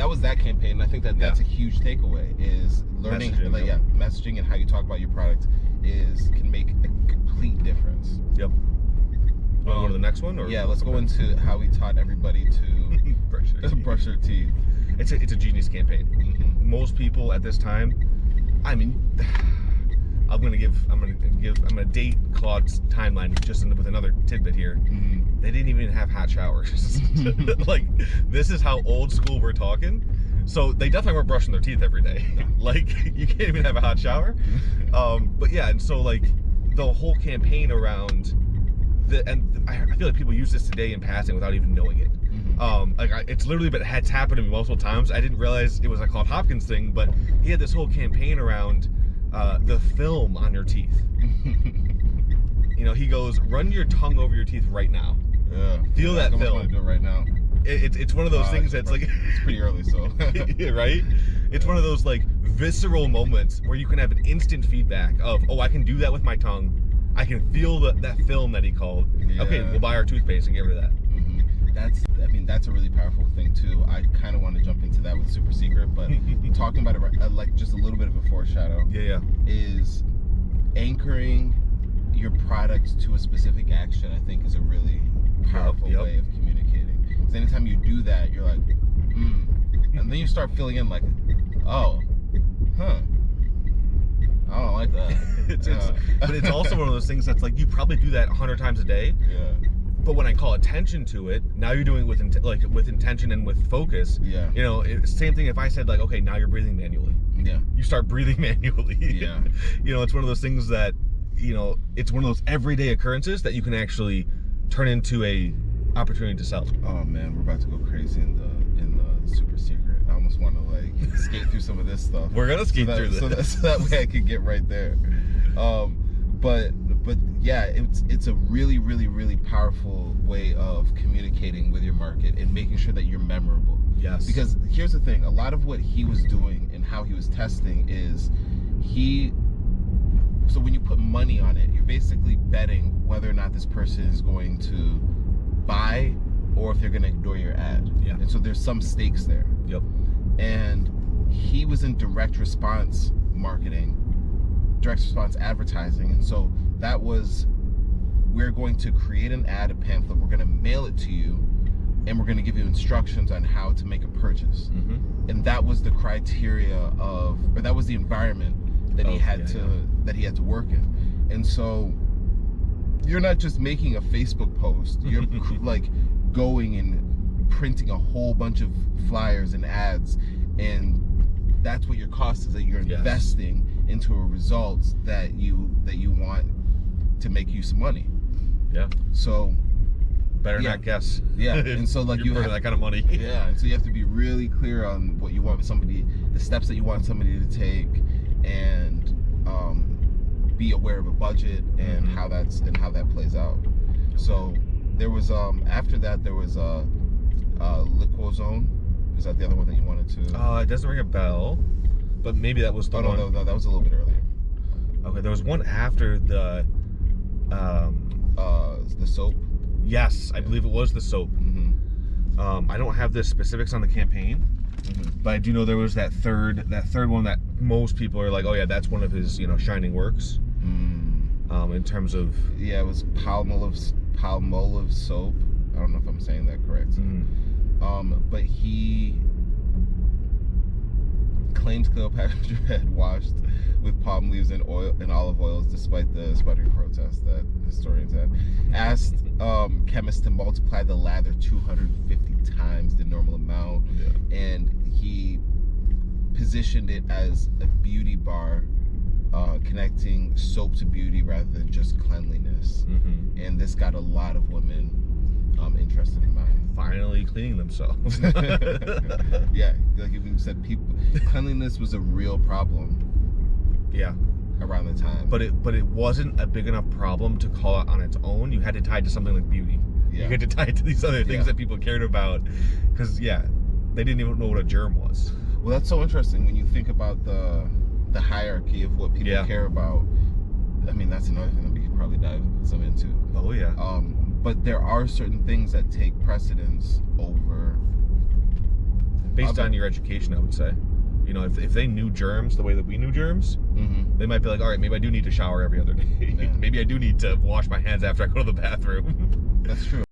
that was that campaign. And I think that that's a huge takeaway, is learning messaging and how you talk about your product can make a complete difference. Yep. You want to go to the next one? Or yeah, let's go into how we taught everybody to brush their teeth. It's a genius campaign. Mm-hmm. Most people at this time, I mean, I'm gonna date Claude's timeline just with another tidbit here. Mm-hmm. They didn't even have hot showers. Like, this is how old school we're talking. So they definitely weren't brushing their teeth every day. Like, you can't even have a hot shower. But yeah, and so like the whole campaign around and I feel like people use this today in passing without even knowing it. Mm-hmm. It's literally, but it's happened to me multiple times. I didn't realize it was a Claude Hopkins thing, but he had this whole campaign around the film on your teeth. You know, he goes, run your tongue over your teeth right now. Yeah. Feel that film. I'm going to do it right now. It's one of those things that's like... It's pretty early, so... Yeah, right? It's one of those like visceral moments where you can have an instant feedback of, oh, I can do that with my tongue. I can feel that film that he called. Yeah. Okay, we'll buy our toothpaste and get rid of that. Mm-hmm. That's a really powerful thing too. I kind of want to jump into that with Super Secret, but talking about it like just a little bit of a foreshadow. Yeah. Is anchoring your product to a specific action, I think, is a really powerful way of communicating. Because anytime you do that, you're like, and then you start filling in like, oh, huh. I don't like that. But it's also one of those things that's like, you probably do that 100 times a day. Yeah. But when I call attention to it, now you're doing it with intention and with focus. Yeah. You know, same thing if I said like, okay, now you're breathing manually. Yeah. You start breathing manually. Yeah. You know, it's one of those things that, you know, it's one of those everyday occurrences that you can actually turn into a opportunity to sell. Oh man, we're about to go crazy in the Super Secret. I almost want to like skate through some of this stuff. We're gonna skate through this. So that way I could get right there. But yeah, it's a really, really, really powerful way of communicating with your market and making sure that you're memorable. Yes. Because here's the thing, a lot of what he was doing and how he was testing is so when you put money on it, you're basically betting whether or not this person is going to buy or if they're going to ignore your ad. Yeah. And so there's some stakes there. Yep. And he was in direct response marketing, direct response advertising. And so that was, we're going to create an ad, a pamphlet, we're going to mail it to you, and we're going to give you instructions on how to make a purchase. Mm-hmm. And that was the criteria or that was the environment that he had to work in. And so you're not just making a Facebook post, you're like going and printing a whole bunch of flyers and ads, and that's what your cost is, that you're investing into a result that you want to make you some money. Yeah. So better not guess. Yeah. And so like you have that kind of money. Yeah. And so you have to be really clear on what you want with somebody, the steps that you want somebody to take, and be aware of a budget and how that plays out. So there was after that there was Liquozone. Is that the other one that you wanted to? It doesn't ring a bell, but maybe that was the one. No, that was a little bit earlier. Okay, there was one after the soap. Yes, I believe it was the soap. Mm-hmm. I don't have the specifics on the campaign, but I do know there was that third one that most people are like, oh yeah, that's one of his shining works. In terms of it was Palmolive soap. I don't know if I'm saying that correct. But he claims Cleopatra had washed with palm leaves and olive oils, despite the sputtering protest that historians had. Asked chemists to multiply the lather 250 times the normal amount, and he positioned it as a beauty bar, connecting soap to beauty rather than just cleanliness. And this got a lot of women interested in mine. Finally cleaning themselves. Yeah, like you said, cleanliness was a real problem. Yeah. Around the time. But it wasn't a big enough problem to call it on its own. You had to tie it to something like beauty. Yeah. You had to tie it to these other things that people cared about. Because they didn't even know what a germ was. Well, that's so interesting when you think about the hierarchy of what people care about. I mean, that's another thing that we could probably dive some into. Oh yeah. But there are certain things that take precedence over based on your education, I would say. You know, if they knew germs the way that we knew germs, they might be like, all right, maybe I do need to shower every other day. Yeah. Maybe I do need to wash my hands after I go to the bathroom. That's true.